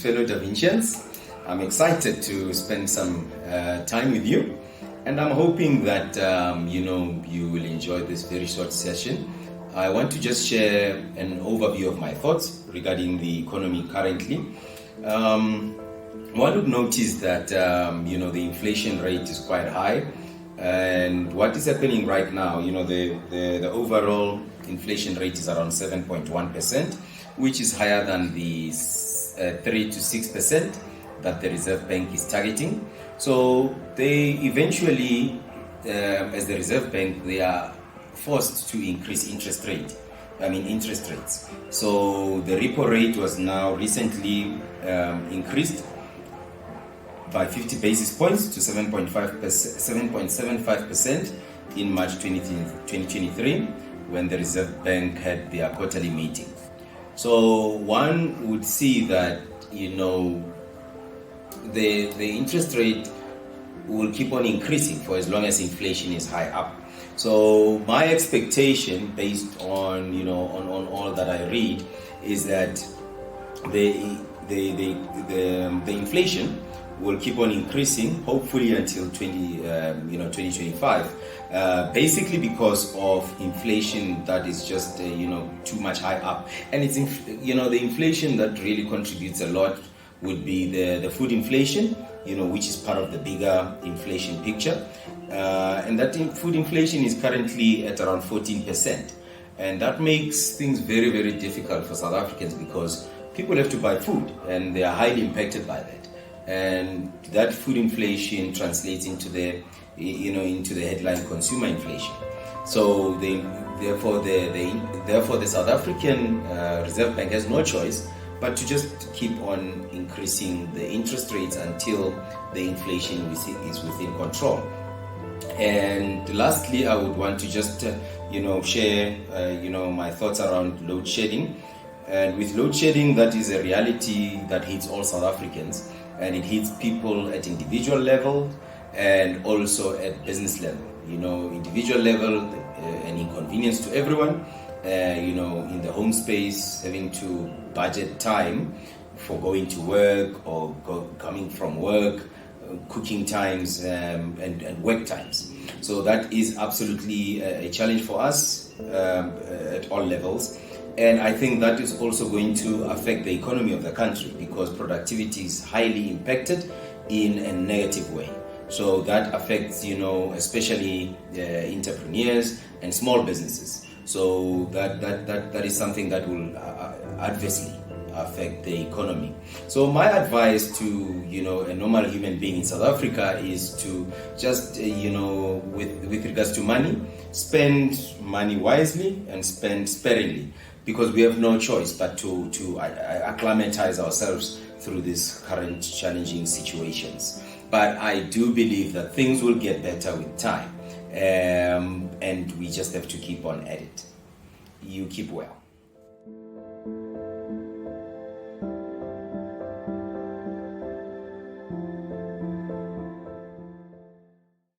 fellow Da Vincians. I'm excited to spend some time with you, and I'm hoping that you will enjoy this very short session. I want to just share an overview of my thoughts regarding the economy currently. One would notice that the inflation rate is quite high, and what is happening right now, the overall inflation rate is around 7.1%, which is higher than the 3 to 6% that the Reserve Bank is targeting. So they eventually, as the Reserve Bank, they are forced to increase interest rates. So the repo rate was now recently increased by 50 basis points to 7.75% in March 2023, when the Reserve Bank had their quarterly meeting. So one would see that the interest rate will keep on increasing for as long as inflation is high up. So my expectation, based on on all that I read, is that the inflation will keep on increasing, hopefully until 2025. Basically because of inflation that is just too much high up, and it's the inflation that really contributes a lot would be the food inflation, which is part of the bigger inflation picture, and that food inflation is currently at around 14%, and that makes things very, very difficult for South Africans because people have to buy food and they are highly impacted by that, and that food inflation translates into the headline consumer inflation. So therefore the South African Reserve Bank has no choice but to just keep on increasing the interest rates until the inflation is within control. And lastly, I would want to just share my thoughts around load shedding. And with load shedding, that is a reality that hits all South Africans, and it hits people at individual level and also at business level. Individual level, an inconvenience to everyone. In the home space, having to budget time for going to work or coming from work, cooking times, and work times. So that is absolutely a challenge for us at all levels. And I think that is also going to affect the economy of the country because productivity is highly impacted in a negative way. So that affects, especially entrepreneurs and small businesses. So that is something that will adversely affect the economy. So my advice to a normal human being in South Africa is to just with regards to money, spend money wisely and spend sparingly, because we have no choice but to acclimatize ourselves through these current challenging situations. But I do believe that things will get better with time. And we just have to keep on at it. You keep well.